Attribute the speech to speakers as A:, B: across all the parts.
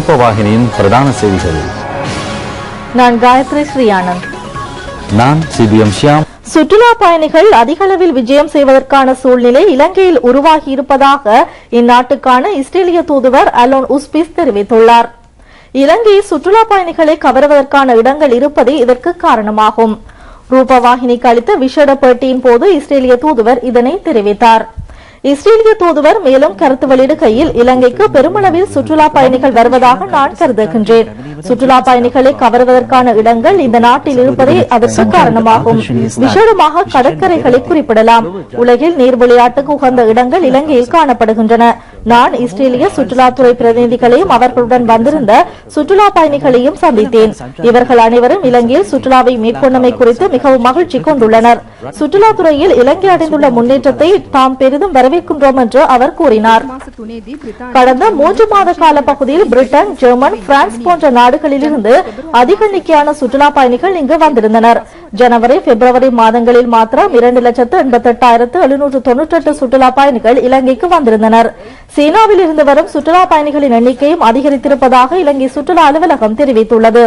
A: ரூபவாகினியின் பிரதான செய்திகள்.
B: நான் காயத்ரி ஸ்ரீயானந்த்.
A: நான் சிபிஎம் ஷியாம்.
B: சுற்றுலா பயணிகள் அதிக அளவில் விஜயம் செய்வதற்கான சூழ்நிலை இலங்கையில் உருவாகி இருப்பதாக இந்நாட்டுக்கான இஸ்ரேலிய தூதுவர் அலோன் உஸ்பிஸ் தெரிவித்துள்ளார். இலங்கை சுற்றுலா பயணிகளை கவருவதற்கான இடங்கள் இருப்பதே இதற்கு காரணமாகும். ரூபவாகினிக்கு அளித்த விசேட பேட்டியின் போது இஸ்ரேலிய தூதுவர் இதனை தெரிவித்தார். இஸ்ரேலிய தூதுவர் மேலும் கருத்து வெளியிடுகையில், இலங்கைக்கு பெருமளவில் சுற்றுலா பயணிகள் வருவதாக நான் கருதுகின்றேன். சுற்றுலா பயணிகளை கவருவதற்கான இடங்கள் இந்த நாட்டில் இருப்பதே அதற்கு காரணமாகும். விசேடமாக கடற்கரைகளை குறிப்பிடலாம். உலகில் நீர் விளையாட்டுக்கு உகந்த இடங்கள் இலங்கையில் காணப்படுகின்றன. நான் இஸ்ரேலிய சுற்றுலாத்துறை பிரதிநிதிகளையும் அவர்களுடன் வந்திருந்த சுற்றுலா பயணிகளையும் சந்தித்தேன். இவர்கள் அனைவரும் இலங்கையில் சுற்றுலாவை மேற்கொண்டமை குறித்து மிகவும் மகிழ்ச்சி கொண்டுள்ளனர். சுற்றுலாத்துறையில் இலங்கை அடைந்துள்ள முன்னேற்றத்தை தாம் பெரிதும் வரவேற்கின்றோம் என்று அவர் கூறினார். கடந்த 3 மாத கால பகுதியில் பிரிட்டன், ஜெர்மன், பிரான்ஸ் போன்ற நாடுகளிலிருந்து அதிக எண்ணிக்கையான சுற்றுலா பயணிகள் இங்கு வந்திருந்தனர். ஜனவரி, பிப்ரவரி மாதங்களில் மாத்திரம் 2,88,798 சுற்றுலா பயணிகள் இலங்கைக்கு வந்திருந்தனர். சீனாவில் இருந்து வரும் சுற்றுலா பயணிகளின் எண்ணிக்கையும் அதிகரித்திருப்பதாக இலங்கை சுற்றுலா அலுவலகம் தெரிவித்துள்ளது.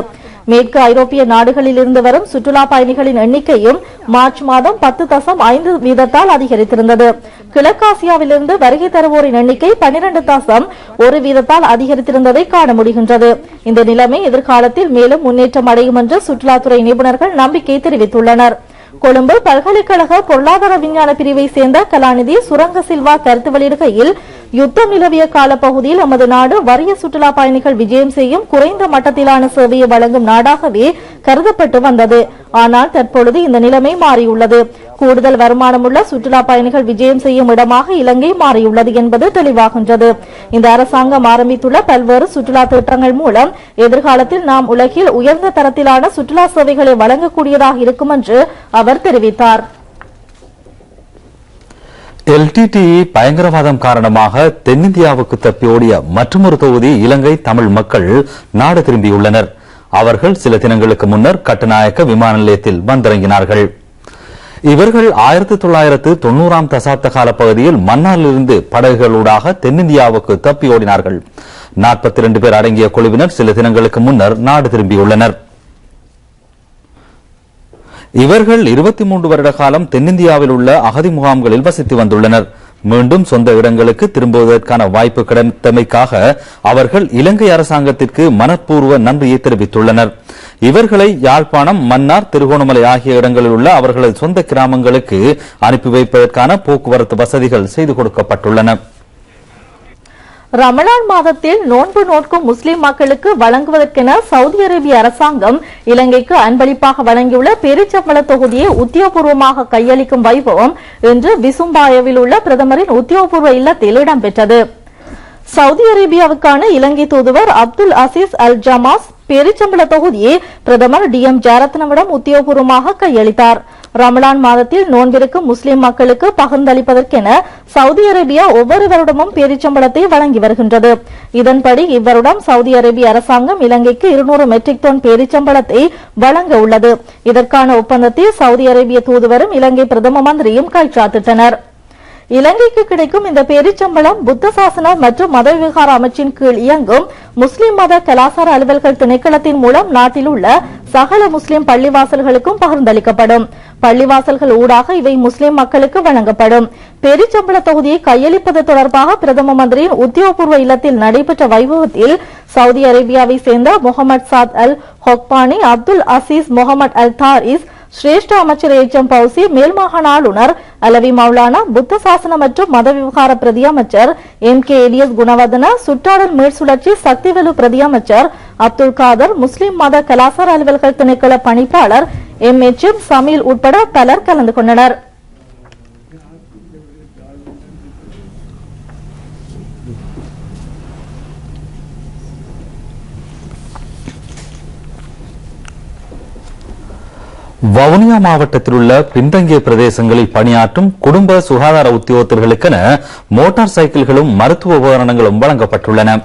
B: மேற்கு ஐரோப்பிய நாடுகளில் இருந்து வரும் சுற்றுலா பயணிகளின் எண்ணிக்கையும் மார்ச் மாதம் 10.5% அதிகரித்திருந்தது. கிழக்காசியாவிலிருந்து வருகை தருவோரின் எண்ணிக்கை 12.1% அதிகரித்திருந்ததை காண முடிகின்றது. இந்த நிலைமை எதிர்காலத்தில் மேலும் முன்னேற்றம் அடையும் என்று சுற்றுலாத்துறை நிபுணர்கள் நம்பிக்கை தெரிவித்துள்ளனர். கொழும்பு பல்கலைக்கழக பொருளாதார விஞ்ஞான பிரிவை சேர்ந்த கலாநிதி சுரங்க சில்வா கருத்து வெளியிடுகையில், யுத்தம் நிலவிய காலப்பகுதியில் நமது நாடு வறிய சுற்றுலா பயணிகள் விஜயம் செய்யும் குறைந்த மட்டத்திலான சேவையை வழங்கும் நாடாகவே கருதப்பட்டு வந்தது. ஆனால் தற்பொழுது இந்த நிலைமை மாறியுள்ளது. கூடுதல் வருமானமுள்ள சுற்றுலா பயணிகள் விஜயம் செய்யும் இடமாக இலங்கை மாறியுள்ளது என்பது தெளிவாகின்றது. இந்த அரசாங்கம் ஆரம்பித்துள்ள பல்வேறு சுற்றுலா திட்டங்கள் மூலம் எதிர்காலத்தில் நாம் உலகில் உயர்ந்த தரத்திலான சுற்றுலா சேவைகளை வழங்கக்கூடியதாக இருக்கும் என்று அவர் தெரிவித்தார்.
A: எல்டிடிஇ பயங்கரவாதம் காரணமாக தென்னிந்தியாவுக்கு தப்பி ஓடிய மற்றொரு தொகுதி இலங்கை தமிழ் மக்கள் நாடு திரும்பியுள்ளனர். அவர்கள் சில தினங்களுக்கு முன்னர் கட்டுநாயக்க விமான நிலையத்தில் வந்திறங்கினார்கள். இவர்கள் 1990 தசாப்த கால பகுதியில் மன்னாரிலிருந்து படகுகளூடாக தென்னிந்தியாவுக்கு தப்பி ஓடினார்கள். 42 பேர் அடங்கிய குழுவினர் சில தினங்களுக்கு முன்னர் நாடு திரும்பியுள்ளனர். இவர்கள் 23 வருட காலம் தென்னிந்தியாவில் உள்ள அகதி முகாம்களில் வசித்து வந்துள்ளனர். மீண்டும் சொந்த இடங்களுக்கு திரும்புவதற்கான வாய்ப்பு கிடைத்தமைக்காக அவர்கள் இலங்கை அரசாங்கத்திற்கு மனப்பூர்வ நன்றியை தெரிவித்துள்ளனர். இவர்களை யாழ்ப்பாணம், மன்னார், திருகோணமலை ஆகிய இடங்களில் உள்ள அவர்களது சொந்த கிராமங்களுக்கு அனுப்பி வைப்பதற்கான போக்குவரத்து வசதிகள் செய்து கொடுக்கப்பட்டுள்ளன.
B: ரமலான் மாதத்தில் நோன்பு நோக்கும் முஸ்லிம் மக்களுக்கு வழங்குவதற்கென சவுதி அரேபிய அரசாங்கம் இலங்கைக்கு அன்பளிப்பாக வழங்கியுள்ள பேரிச்சம்பள தொகுதியை உத்தியோகபூர்வமாக கையளிக்கும் வைபவம் இன்று விசும்பாயவில் உள்ள பிரதமரின் உத்தியோகபூர்வ இல்லத்தில் இடம்பெற்றது. சவுதி அரேபியாவுக்கான இலங்கை தூதுவர் அப்துல் அசீஸ் அல் ஜமாஸ் பேரிச்சம்பள தொகுதியை பிரதமர் DM ஜாரத்னவிடம் உத்தியோகபூர்வமாக கையளித்தார். ரமலான் மாதத்தில் நோன்பிருக்கும் முஸ்லிம் மக்களுக்கு பகிர்ந்தளிப்பதற்கென சவுதி அரேபியா ஒவ்வொரு வருடமும் பேரிச்சம்பளத்தை வழங்கி வருகின்றது. இதன்படி இவ்வருடம் சவுதி அரேபிய அரசாங்கம் இலங்கைக்கு 200 மெட்ரிக் டன் பேரிச்சம்பளத்தை வழங்க உள்ளது. இதற்கான ஒப்பந்தத்தில் சவுதி அரேபிய தூதுவரும் இலங்கை பிரதம மந்திரியும் கைச்சாத்திட்டனர். இலங்கைக்கு கிடைக்கும் இந்த பேரிச்சம்பளம் புத்த சாசன மற்றும் மத விவகார அமைச்சின் கீழ் இயங்கும் முஸ்லிம் மத கலாசார அலுவல்கள் திணைக்களத்தின் மூலம் நாட்டில் உள்ள சகல முஸ்லிம் பள்ளிவாசல்களுக்கும் பகிர்ந்தளிக்கப்படும். பள்ளிவாசல்கள் ஊடாக இவை முஸ்லிம் மக்களுக்கு வழங்கப்படும். பேரிச்சம்பள தொகுதியை கையளிப்பது தொடர்பாக பிரதம மந்திரியின் உத்தியோகபூர்வ இல்லத்தில் நடைபெற்ற வைபவத்தில் சவுதி அரேபியாவை சேர்ந்த முகமது சாத் அல் ஹொக்பானி, அப்துல் அசீஸ் முகமது அல் தாரிஸ், சிரேஷ்ட அமைச்சர் HM பௌசி, மேல்மாகாண ஆளுநர் அலவி மௌலானா, புத்த சாசன மற்றும் மத விவகார பிரதி அமைச்சர் MK எலியஸ் குணவர்தன, சுற்றாடல் மேற்சுழற்சி சக்திவெளு பிரதி அமைச்சர் அப்துல் காதர், முஸ்லிம் மத கலாசார அலுவல்கள் திணைக்கள பணிப்பாளர் MHM சமீல் உட்பட பலர் கலந்து கொண்டனர்.
A: வவுனியா மாவட்டத்தில் உள்ள பின்தங்கிய பிரதேசங்களில் பணியாற்றும் குடும்ப சுகாதார உத்தியோகத்தர்களுக்கென மோட்டார் சைக்கிள்களும் மருத்துவ உபகரணங்களும் வழங்கப்பட்டுள்ளன.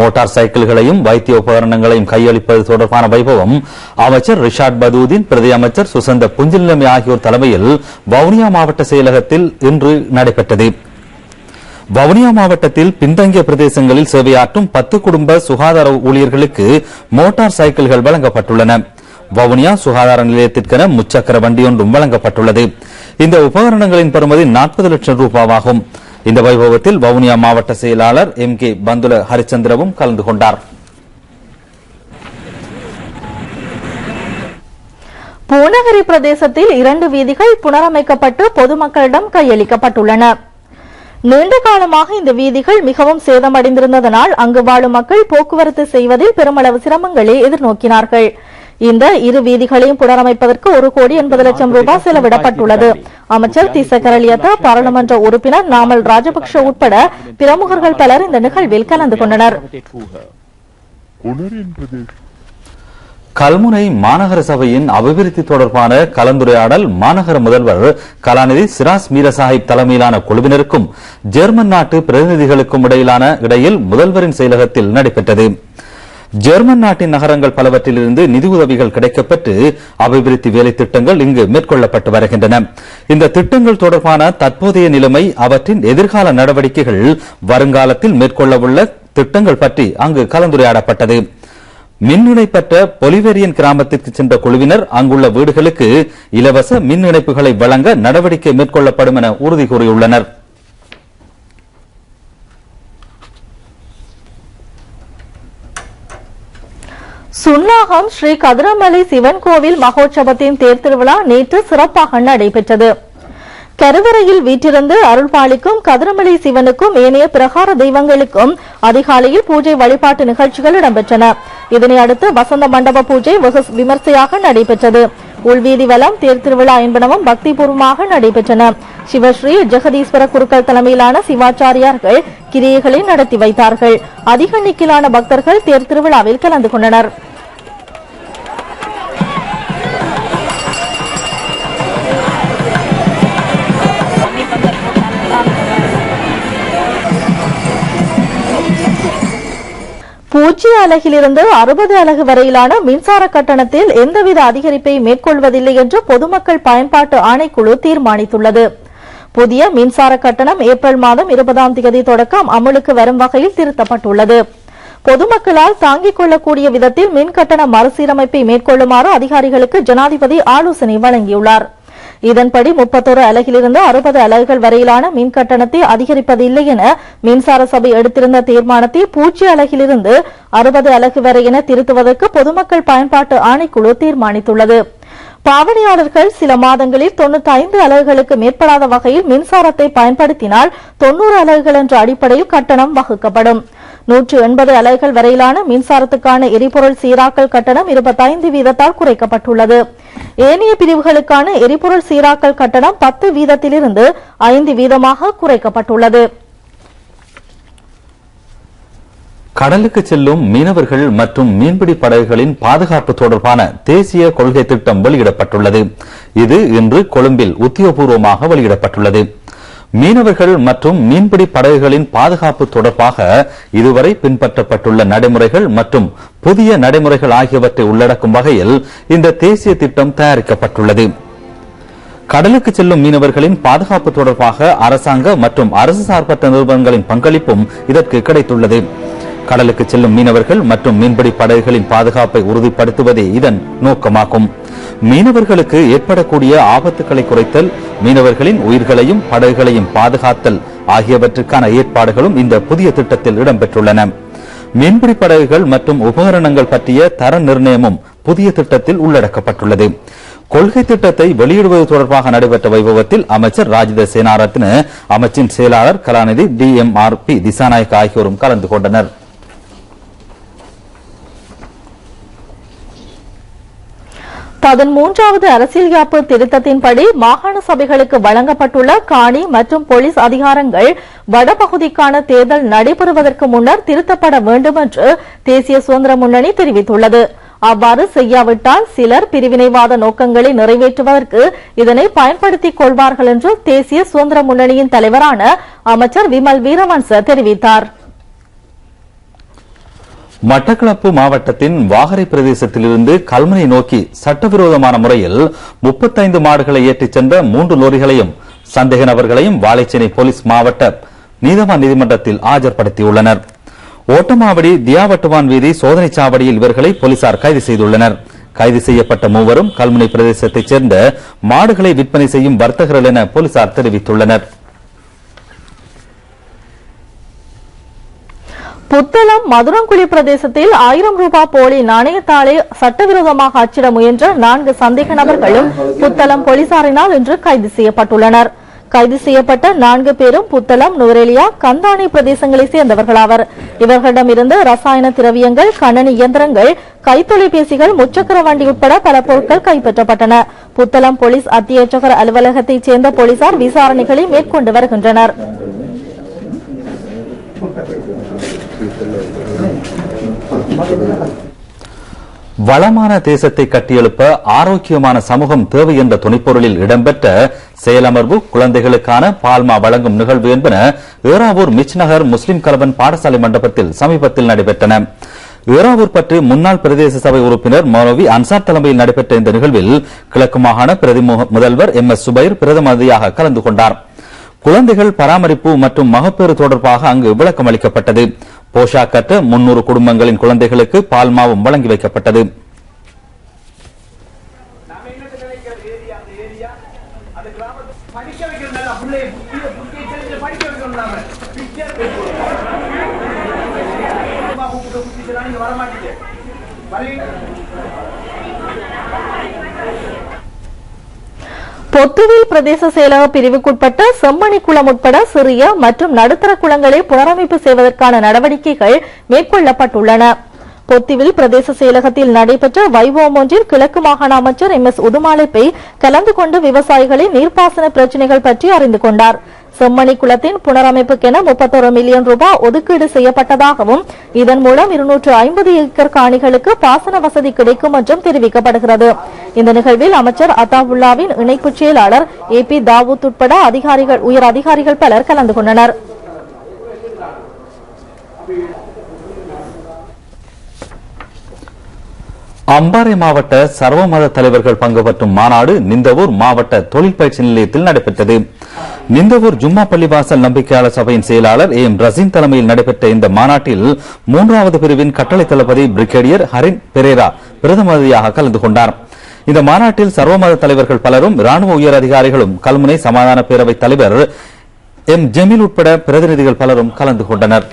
A: மோட்டார் சைக்கிள்களையும் வைத்திய உபகரணங்களையும் கையளிப்பது தொடர்பான வைபவம் அமைச்சர் ரிஷாட் பதூதீன், பிரதி அமைச்சர் சுசந்த புஞ்சிலமை ஆகியோர் தலைமையில் வவுனியா மாவட்ட செயலகத்தில் இன்று நடைபெற்றது. வவுனியா மாவட்டத்தில் பின்தங்கிய பிரதேசங்களில் சேவையாற்றும் 10 குடும்ப சுகாதார ஊழியர்களுக்கு மோட்டார் சைக்கிள்கள் வழங்கப்பட்டுள்ளன. வவுனியா சுகாதார நிலையத்திற்கென முச்சக்கர வண்டியொன்றும் வழங்கப்பட்டுள்ளது. இந்த உபகரணங்களின் பெறுமதி 40 லட்சம் ரூபாவாகும். இந்த வைபவத்தில் வவுனியா மாவட்ட செயலாளர் MK பந்துல ஹரிச்சந்திரவும் கலந்து கொண்டார்.
B: பூநகரி பிரதேசத்தில் 2 வீதிகள் புனரமைக்கப்பட்டு பொதுமக்களிடம் கையளிக்கப்பட்டுள்ளன. நீண்ட காலமாக இந்த வீதிகள் மிகவும் சேதமடைந்திருந்ததனால் அங்கு வாழும் மக்கள் போக்குவரத்து செய்வதில் பெருமளவு சிரமங்களை எதிர்நோக்கினார்கள். இந்த 2 வீதிகளையும் புனரமைப்பதற்கு 1,80,00,000 ரூபாய் செலவிடப்பட்டுள்ளது. அமைச்சர் திசகரலியத்த, பாராளுமன்ற உறுப்பினர் நாமல் ராஜபக்ஷ உட்பட பிரமுகர்கள் பலர் இந்த நிகழ்வில் கலந்து கொண்டனர்.
A: கல்முனை மாநகர சபையின் அபிவிருத்தி தொடர்பான கலந்துரையாடல் மாநகர முதல்வர் கலாநிதி சிராஸ் மீரசாஹிப் தலைமையிலான குழுவினருக்கும் ஜெர்மன் நாட்டு பிரதிநிதிகளுக்கும் இடையில் முதல்வரின் செயலகத்தில் நடைபெற்றது. ஜெர்மன் நாட்டின் நகரங்கள் பலவற்றிலிருந்து நிதி உதவிகள் கிடைக்கப்பட்டு அபிவிருத்தி வேலை திட்டங்கள் இங்கு மேற்கொள்ளப்பட்டு வருகின்றன. இந்த திட்டங்கள் தொடர்பான தற்போதைய நிலைமை, அவற்றின் எதிர்கால நடவடிக்கைகள், வருங்காலத்தில் மேற்கொள்ளவுள்ள திட்டங்கள் பற்றி அங்கு கலந்துரையாடப்பட்டது. மின் இணைப்பற்ற பொலிவேரியன் கிராமத்திற்கு சென்ற குழுவினர் அங்குள்ள வீடுகளுக்கு இலவச மின் இணைப்புகளை வழங்க நடவடிக்கை மேற்கொள்ளப்படும் என உறுதி கூறியுள்ளனர்.
B: சுன்னாகம் ஸ்ரீ கதிரமலை சிவன் கோவில் மகோற்சவத்தின் தேர் திருவிழா நேற்று சிறப்பாக நடைபெற்றது. கருவறையில் வீற்றிருந்து அருள்பாலிக்கும் கதிரமலை சிவனுக்கும் ஏனைய பிரகார தெய்வங்களுக்கும் அதிகாலையில் பூஜை வழிபாட்டு நிகழ்ச்சிகள் இடம்பெற்றன. இதனை அடுத்து வசந்த மண்டப பூஜை வெகு விமர்சையாக நடைபெற்றது. உள்வீதி வலம், தேர் திருவிழா என்பனவும் பக்திபூர்வமாக நடைபெற்றன. சிவஸ்ரீ ஜெகதீஸ்வர குருக்கள் தலைமையிலான சிவாச்சாரியார்கள் கிரியைகளை நடத்தி வைத்தார்கள். அதிக எண்ணிக்கையிலான பக்தர்கள் தேர் திருவிழாவில் கலந்து கொண்டனர். பூஜ்ஜிய அலகிலிருந்து 60 அலகு வரையிலான மின்சார கட்டணத்தில் எந்தவித அதிகரிப்பை மேற்கொள்வதில்லை என்று பொதுமக்கள் பயன்பாட்டு ஆணைக்குழு தீர்மானித்துள்ளது. புதிய மின்சார கட்டணம் ஏப்ரல் மாதம் 20ஆம் தேதி தொடக்கம் அமலுக்கு வரும் வகையில் திருத்தப்பட்டுள்ளது. பொதுமக்களால் தாங்கிக் கொள்ளக்கூடிய விதத்தில் மின் கட்டண மறுசீரமைப்பை மேற்கொள்ளுமாறு அதிகாரிகளுக்கு ஜனாதிபதி ஆலோசனை வழங்கியுள்ளார். இதன்படி 31 அலகிலிருந்து 60 அலகுகள் வரையிலான மின் கட்டணத்தை அதிகரிப்பதில்லை என மின்சார சபை எடுத்திருந்த தீர்மானத்தை 0 அலகிலிருந்து 60 அலகு வரை என திருத்துவதற்கு பொதுமக்கள் பயன்பாட்டு ஆணைக்குழு தீர்மானித்துள்ளது. பாவனையாளர்கள் சில மாதங்களில் 95 அலகுகளுக்கு மேற்படாத வகையில் மின்சாரத்தை பயன்படுத்தினால் 90 அலகுகள் என்ற அடிப்படையில் கட்டணம் வகுக்கப்படும். 180 அலகுகள் வரையிலான மின்சாரத்துக்கான எரிபொருள் சீராக்கல் கட்டணம் 25 வீதத்தால் குறைக்கப்பட்டுள்ளது. ஏனைய பிரிவுகளுக்கான எரிபொருள் சீராக்கல் கட்டணம் 10 வீதத்திலிருந்து 5 வீதமாக குறைக்கப்பட்டுள்ளது.
A: கடலுக்கு செல்லும் மீனவர்கள் மற்றும் மீன்பிடி படகுகளின் பாதுகாப்பு தொடர்பான தேசிய கொள்கை திட்டம் வெளியிடப்பட்டுள்ளது. இது இன்று கொழும்பில் உத்தியோகபூர்வமாக வெளியிடப்பட்டுள்ளது. மீனவர்கள் மற்றும் மீன்பிடி படகுகளின் பாதுகாப்பு தொடர்பாக இதுவரை பின்பற்றப்பட்டுள்ள நடைமுறைகள் மற்றும் புதிய நடைமுறைகள் ஆகியவற்றை உள்ளடக்கும் வகையில் இந்த தேசிய திட்டம் தயாரிக்கப்பட்டுள்ளது. கடலுக்கு செல்லும் மீனவர்களின் பாதுகாப்பு தொடர்பாக அரசாங்க மற்றும் அரசு சார்பற்ற நிறுவனங்களின் பங்களிப்பும் இதற்கு கிடைத்துள்ளது. கடலுக்கு செல்லும் மீனவர்கள் மற்றும் மீன்பிடி படகுகளின் பாதுகாப்பை உறுதிப்படுத்துவதே இதன் நோக்கமாகும். மீனவர்களுக்கு ஏற்படக்கூடிய ஆபத்துக்களை குறைத்தல், மீனவர்களின் உயிர்களையும் படகுகளையும் பாதுகாத்தல் ஆகியவற்றுக்கான ஏற்பாடுகளும் இந்த புதிய திட்டத்தில் இடம்பெற்றுள்ளன. மீன்பிடி படகுகள் மற்றும் உபகரணங்கள் பற்றிய தர நிர்ணயமும் புதிய திட்டத்தில் உள்ளடக்கப்பட்டுள்ளது. கொள்கை திட்டத்தை வெளியிடுவது தொடர்பாக நடைபெற்ற வைபவத்தில் அமைச்சர் ராஜித சேனாரத்ன, அமைச்சின் செயலாளர் கலாநிதி DMRP திசாநாயக் ஆகியோரும் கலந்து கொண்டனர்.
B: 13வது அரசியல் யாப்பு திருத்தத்தின்படி மாகாண சபைகளுக்கு வழங்கப்பட்டுள்ள காணி மற்றும் போலீஸ் அதிகாரங்கள் வடபகுதிக்கான தேர்தல் நடைபெறுவதற்கு முன்னர் திருத்தப்பட வேண்டும் என்று தேசிய சுதந்திர முன்னணி தெரிவித்துள்ளது. அவ்வாறு செய்யாவிட்டால் சிலர் பிரிவினைவாத நோக்கங்களை நிறைவேற்றுவதற்கு இதனை பயன்படுத்திக் கொள்வார்கள் என்று தேசிய சுதந்திர முன்னணியின் தலைவரான அமைச்சர் விமல் வீரவன்ச தெரிவித்தார்.
A: மட்டக்களப்பு மாவட்டத்தின் வாகரை பிரதேசத்திலிருந்து கல்முனை நோக்கி சட்டவிரோதமான முறையில் 35 மாடுகளை ஏற்றிச் சென்ற 3 லோரிகளையும் சந்தேக நபர்களையும் வாழைச்சேனை போலீஸ் மாவட்ட நீதவான் நீதிமன்றத்தில் ஆஜர்படுத்தியுள்ளனர். ஓட்டமாவடி தியாவட்டுவான் வீதி சோதனை சாவடியில் இவர்களை போலீசார் கைது செய்துள்ளனர். கைது செய்யப்பட்ட மூவரும் கல்முனை பிரதேசத்தைச் சேர்ந்த மாடுகளை விற்பனை செய்யும் வர்த்தகர்கள் என போலீசார் தெரிவித்துள்ளனர்.
B: புத்தளம் மதுரங்குழி பிரதேசத்தில் 1000 ரூபாய் போலி நாணயத்தாளை சட்டவிரோதமாக அச்சிட முயன்ற 4 சந்தேக நபர்களும் புத்தளம் போலீசாரினால் இன்று கைது செய்யப்பட்டுள்ளனர். கைது செய்யப்பட்ட 4 பேரும் புத்தளம், நுவரெலியா, கந்தானி பிரதேசங்களைச் சேர்ந்தவர்களாவர். இவர்களிடமிருந்து ரசாயன திரவியங்கள், கணனி இயந்திரங்கள், கைத்தொலைபேசிகள், முச்சக்கர வண்டி உட்பட பல பொருட்கள் கைப்பற்றப்பட்டன. புத்தளம் போலீஸ் அத்தியட்சகர் அலுவலகத்தைச் சேர்ந்த போலீசார் விசாரணைகளை மேற்கொண்டு வருகின்றனர்.
A: வளமான தேசத்தை கட்டியெழுப்ப ஆரோக்கியமான சமூகம் தேவை என்ற துணைப்பொருளில் இடம்பெற்ற செயலமர்வு குழந்தைகளுக்கான பால்மா வழங்கும் நிகழ்வு என்பன ஏறாவூர் மிச்நகர் முஸ்லிம் கலவன் பாடசாலை மண்டபத்தில் சமீபத்தில் நடைபெற்றன. ஏறாவூர் பற்றி முன்னாள் பிரதேச சபை உறுப்பினர் மௌலவி அன்சார் தலைமையில் நடைபெற்ற இந்த நிகழ்வில் கிழக்கு மாகாண பிரதி முதல்வர் MS சுபைர் பிரதம அதிதியாக கலந்து கொண்டார். குழந்தைகள் பராமரிப்பு மற்றும் மகப்பேறு தொடர்பாக அங்கு விளக்கம் அளிக்கப்பட்டது. போஷாக்கற்ற 300 குடும்பங்களின் குழந்தைகளுக்கு பால்மாவும் வழங்கி வைக்கப்பட்டது.
B: பொத்துவில் பிரதேச செயலக பிரிவுக்குட்பட்ட செம்மணி குளம் உட்பட சிறிய மற்றும் நடுத்தர குளங்களை புனரமைப்பு செய்வதற்கான நடவடிக்கைகள் மேற்கொள்ளப்பட்டுள்ளன. பொத்துவில் பிரதேச செயலகத்தில் நடைபெற்ற வைபவம் ஒன்றில் கிழக்கு மாகாண அமைச்சர் MS உதுமாலைப்பை கலந்து கொண்டு விவசாயிகளின் நீர்ப்பாசன பிரச்சினைகள் பற்றி அறிந்து கொண்டார். செம்மணி குளத்தின் புனரமைப்புக்கென 31 மில்லியன் ரூபாய் ஒதுக்கீடு செய்யப்பட்டதாகவும் இதன் மூலம் 250 ஏக்கர் காணிகளுக்கு பாசன வசதி கிடைக்கும் என்றும் தெரிவிக்கப்படுகிறது. இந்த நிகழ்வில் அமைச்சர் அத்தாவுல்லாவின் இணைப்பு செயலாளர் AP தாவூத் உட்பட உயர் அதிகாரிகள் பலர் கலந்து கொண்டனர்.
A: அம்பாறை மாவட்ட சர்வமத தலைவர்கள் பங்கு பற்றும் மாநாடு நிந்தவூர் மாவட்ட தொழில் பயிற்சி நிலையத்தில் நடைபெற்றது. நிந்தவூர் ஜும்மா பள்ளிவாசல் நம்பிக்கையாளர் சபையின் செயலாளர் AM ரசீன் தலைமையில் நடைபெற்ற இந்த மாநாட்டில் 3வது பிரிவின் கட்டளை தளபதி பிரிகேடியர் ஹரின் பெரேரா பிரதம அதிதியாக கலந்து கொண்டார். இந்த மாநாட்டில் சர்வமத தலைவர்கள் பலரும் ராணுவ உயர் அதிகாரிகளும் கல்முனை சமாதான பேரவை தலைவர் M ஜமீல் உட்பட பிரதிநிதிகள் பலரும் கலந்து கொண்டனர்.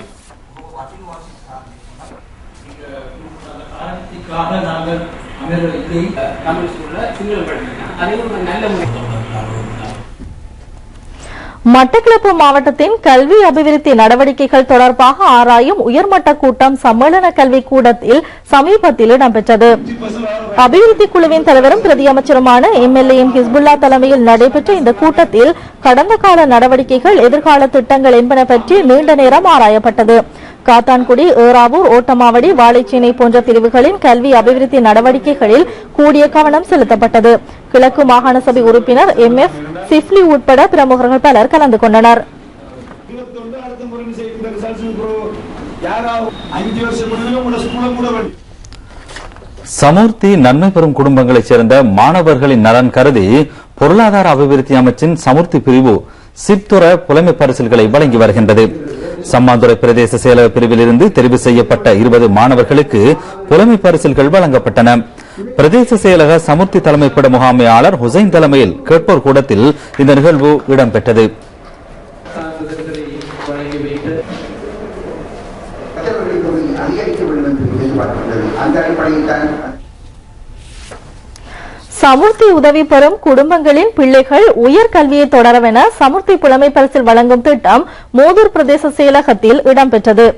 B: மட்டக்களப்பு மாவட்டத்தின் கல்வி அபிவிருத்தி நடவடிக்கைகள் தொடர்பாக ஆராயும் உயர்மட்ட கூட்டம் சம்மேளன கல்வி கூடத்தில் சமீபத்தில் இடம்பெற்றது. அபிவிருத்தி குழுவின் தலைவரும் பிரதி அமைச்சருமான MLA ஹிஸ்புல்லா தலைமையில் நடைபெற்ற இந்த கூட்டத்தில் கடந்த கால நடவடிக்கைகள், எதிர்கால திட்டங்கள் என்பன பற்றி நீண்ட நேரம் ஆராயப்பட்டது. காத்தான்குடி, ஏறாவூர், ஓட்டமாவடி, வாழைச்சேனை போன்ற பிரிவுகளின் கல்வி அபிவிருத்தி நடவடிக்கைகளில் கூடிய கவனம் செலுத்தப்பட்டது. கிழக்கு மாகாண சபை உறுப்பினர் MF சிப்லி உட்பட பிரமுகர்கள் பலர் கலந்து கொண்டனர்.
A: சமூர்த்தி நன்மை பெறும் குடும்பங்களைச் சேர்ந்த மாணவர்களின் நலன் கருதி பொருளாதார அபிவிருத்தி அமைச்சின் சமூர்த்தி பிரிவு சிப்துர புலமை பரிசில்களை வழங்கி வருகின்றது. சம்மாந்துறை பிரதேச செயலக பிரிவில் இருந்து தெரிவு செய்யப்பட்ட 20 மாணவர்களுக்கு புலமை பரிசில்கள் வழங்கப்பட்டன. பிரதேச செயலக சமூர்த்தி தலைமைப்பட முகாமையாளர் ஹுசைன் தலைமையில் கேட்போர் கூடத்தில் இந்த நிகழ்வு இடம்பெற்றது.
B: சமூர்த்தி உதவி பெறும் குடும்பங்களின் பிள்ளைகள் உயர்கல்வியை தொடரவென சமூர்த்தி புலமை பரிசில் வழங்கும் திட்டம் மூதூர் பிரதேச செயலகத்தில் இடம்பெற்றது.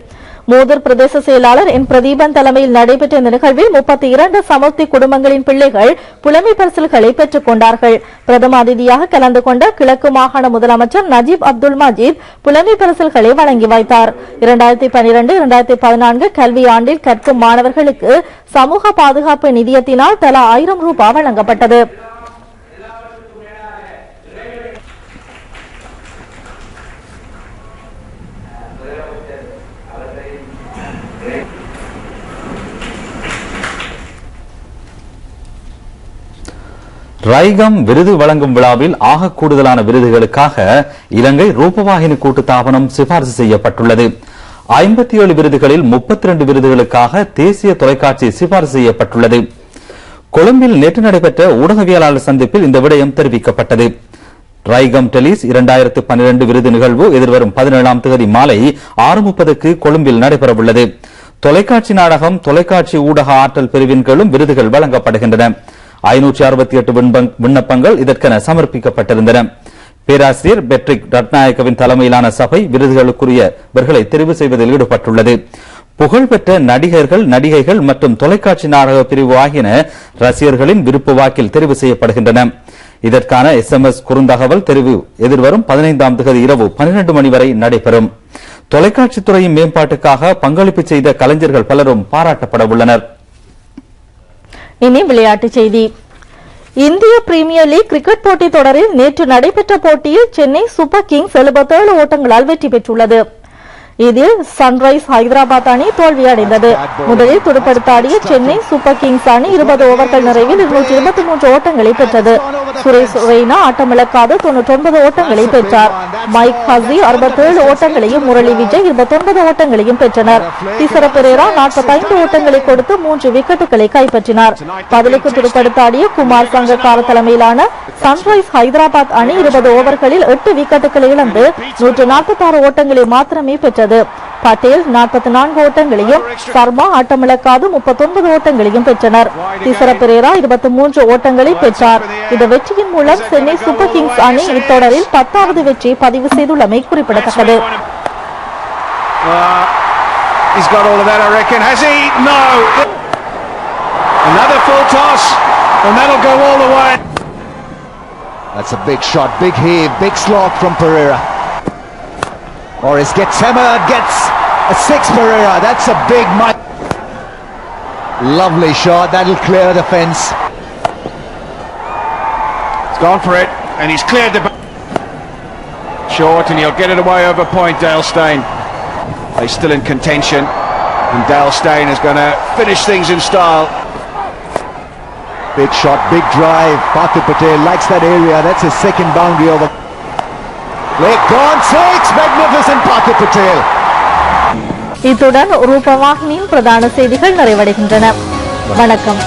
B: மூதூர் பிரதேச செயலாளர் N பிரதீபன் தலைமையில் நடைபெற்ற இந்த நிகழ்வில் 32 சமூர்த்தி குடும்பங்களின் பிள்ளைகள் புலமை பரிசில்களை பெற்றுக் கொண்டார்கள். பிரதம அதிதியாக கலந்து கொண்ட கிழக்கு மாகாண முதலமைச்சர் நஜீப் அப்துல் மஜீத் புலமை பரிசில்களை வழங்கி வைத்தார். 2012-2014 கல்வி ஆண்டில் கற்கும் மாணவர்களுக்கு சமூக பாதுகாப்பு நிதியத்தினால் தலா 1000 ரூபாய் வழங்கப்பட்டது.
A: ரைகம் விருது வழங்கும் விழாவில் ஆக கூடுதலான விருதுகளுக்காக இலங்கை ரூபவாகினி கூட்டுத்தாபனம் சிபாரிசு செய்யப்பட்டுள்ளது. 57 விருதுகளில் 32 விருதுகளுக்காக தேசிய தொலைக்காட்சி சிபாரிசு செய்யப்பட்டுள்ளது. கொழும்பில் நேற்று நடைபெற்ற ஊடகவியலாளர் சந்திப்பில் இந்த விடயம் தெரிவிக்கப்பட்டது. ரைகம் டெலிஸ் 2012 விருது நிகழ்வு எதிர்வரும் 17ஆம் தேதி மாலை 6:30க்கு கொழும்பில் நடைபெறவுள்ளது. தொலைக்காட்சி நாடகம், தொலைக்காட்சி ஊடக ஆற்றல் பிரிவின் கீழும் விருதுகள் வழங்கப்படுகின்றன. 568 விண்ணப்பங்கள் இதற்கென சமர்ப்பிக்கப்பட்டிருந்தன. பேராசிரியர் பெட்ரிக் ரட்நாயக்கவின் தலைமையிலான சபை விருதுகளுக்குரியவர்களை தெரிவு செய்வதில் ஈடுபட்டுள்ளது. புகழ்பெற்ற நடிகர்கள், நடிகைகள் மற்றும் தொலைக்காட்சி நாடக பிரிவு ஆகியன ரசிகர்களின் விருப்ப வாக்கில் தெரிவு செய்யப்படுகின்றன. இதற்கான SMS குறுந்தகவல் தெரிவு எதிர்வரும் 15ஆம் தேதி இரவு 12 மணி வரை நடைபெறும். தொலைக்காட்சி துறையின் மேம்பாட்டுக்காக பங்களிப்பு செய்த கலைஞர்கள் பலரும் பாராட்டப்பட உள்ளனர்.
B: இனி விளையாட்டுச் செய்தி. இந்திய பிரீமியர் லீக் கிரிக்கெட் போட்டித் தொடரில் நேற்று நடைபெற்ற போட்டியில் சென்னை சூப்பர் கிங்ஸ் 77 ஓட்டங்களால் வெற்றி பெற்றுள்ளது. இதில் சன்ரைஸ் ஹைதராபாத் அணி தோல்வியடைந்தது. முதலில் துடுப்படுத்தாடிய சென்னை சூப்பர் கிங்ஸ் அணி 20 ஓவர்கள் நிறைவில் 223 ஓட்டங்களை பெற்றது. சுரேஷ் ரெய்னா ஆட்டமிழக்காத 99 ஓட்டங்களை பெற்றார். மைக் ஹசி 67 ஓட்டங்களையும், முரளி விஜய் 29 ஓட்டங்களையும் பெற்றனர். திசர பெரேரா 45 ஓட்டங்களை கொடுத்து 3 விக்கெட்டுகளை கைப்பற்றினார். பதிலுக்கு துடுப்படுத்தாடிய குமார் சங்கக்கார தலைமையிலான சன்ரைஸ் ஹைதராபாத் அணி 20 ஓவர்களில் 8 விக்கெட்டுகளை இழந்து 146 ஓட்டங்களை மாத்திரமே பெற்றது. பட்டேல் 44 ஓட்டங்களையும், சர்மா ஆட்டமிழக்காது 39 ஓட்டங்களையும் பெற்றனர். திசர பெரேரா 23 ஓட்டங்களை பெற்றார். இந்த வெற்றியின் மூலம் சென்னை சூப்பர் கிங்ஸ் அணி இத்தொடரில் 10வது வெற்றி பதிவு செய்துள்ளமை குறிப்பிடத்தக்கது.
C: That's a big shot, big heave, big slot from Pereira. Morris gets hammered, gets a 6 Pereira. That's a big lovely shot, that'll clear the fence.
D: He's gone for it and he's cleared the short, and he'll get it away over point. Dale Steyn, they're still in contention, and Dale Steyn is going to finish things in style.
C: Big shot, big drive. Parthiv Patel likes that area. That's his second boundary over. Late gone, 6. Magnificent Parthiv Patel.
B: இத்துடன் ரூபவாகினியின் பிரதான செய்திகள் நிறைவடைகின்றன. வணக்கம்.